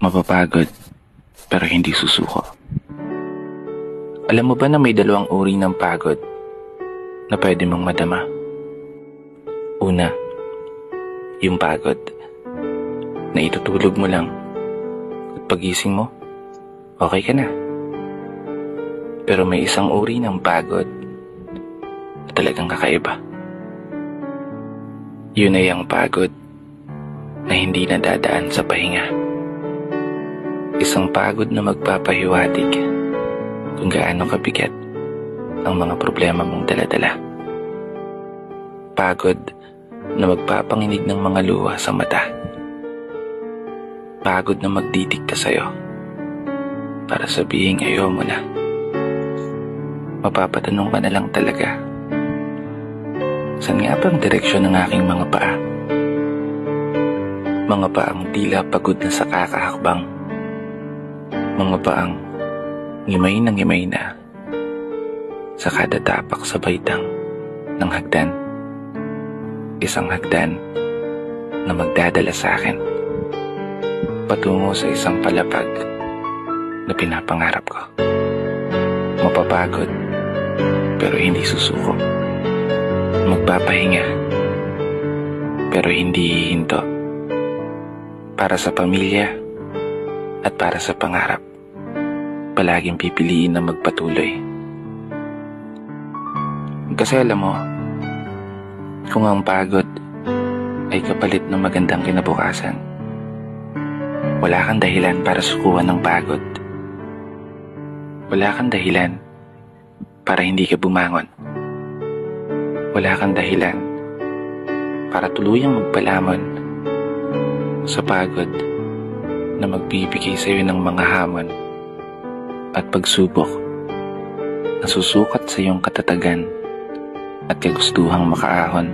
Mapapagod, pero hindi susuko. Alam mo ba na may dalawang uri ng pagod na pwede mong madama? Una, yung pagod na itutulog mo lang at pagising mo, okay ka na. Pero may isang uri ng pagod na talagang kakaiba. Yun ay ang pagod na hindi nadadaan sa pahinga. Isang pagod na magpapahiwatig kung gaano kabigat ang mga problema mong daladala. Pagod na magpapanginig ng mga luha sa mata. Pagod na magdidikta sa'yo para sabihin ayaw mo na. Mapapatanong ka na lang talaga, saan nga ba ang direksyon ng aking mga paa? Mga paang tila pagod na sa kakahakbang. Mga paang ngimay na sa kada tapak sa baitang ng hagdan. Isang hagdan na magdadala sa akin patungo sa isang palapag na pinapangarap ko. Mapapagod, pero hindi susuko. Magpapahinga, pero hindi hihinto. Para sa pamilya at para sa pangarap, palaging pipiliin na magpatuloy. Kasi alam mo, kung ang pagod ay kapalit ng magandang kinabukasan, wala kang dahilan para sukuan ng pagod. Wala kang dahilan para hindi ka bumangon. Wala kang dahilan para tuluyang magpalamon sa pagod na magbibigay sa iyo ng mga hamon at pagsubok na susukat sa iyong katatagan at kagustuhang makaahon,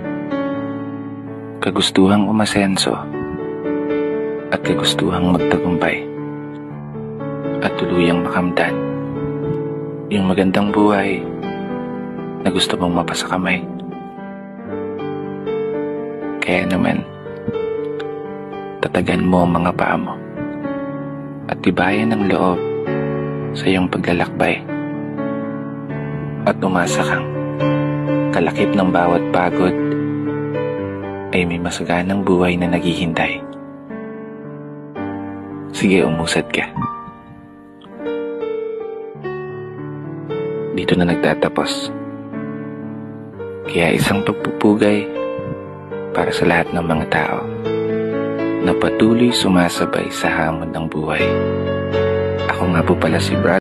kagustuhang umasenso at kagustuhang magtagumpay at tuluyang makamtan yung magandang buhay na gusto mong mapasakamay. Kaya naman, tatagan mo ang mga paa mo at tibayan ng loob sa iyong paglalakbay at umasa kang kalakip ng bawat pagod ay may masaganang buhay na naghihintay. Sige, umusad ka. Dito na nagtatapos. Kaya isang pagpupugay para sa lahat ng mga tao na patuloy sumasabay sa hamon ng buhay. Ako nga po pala si Brad.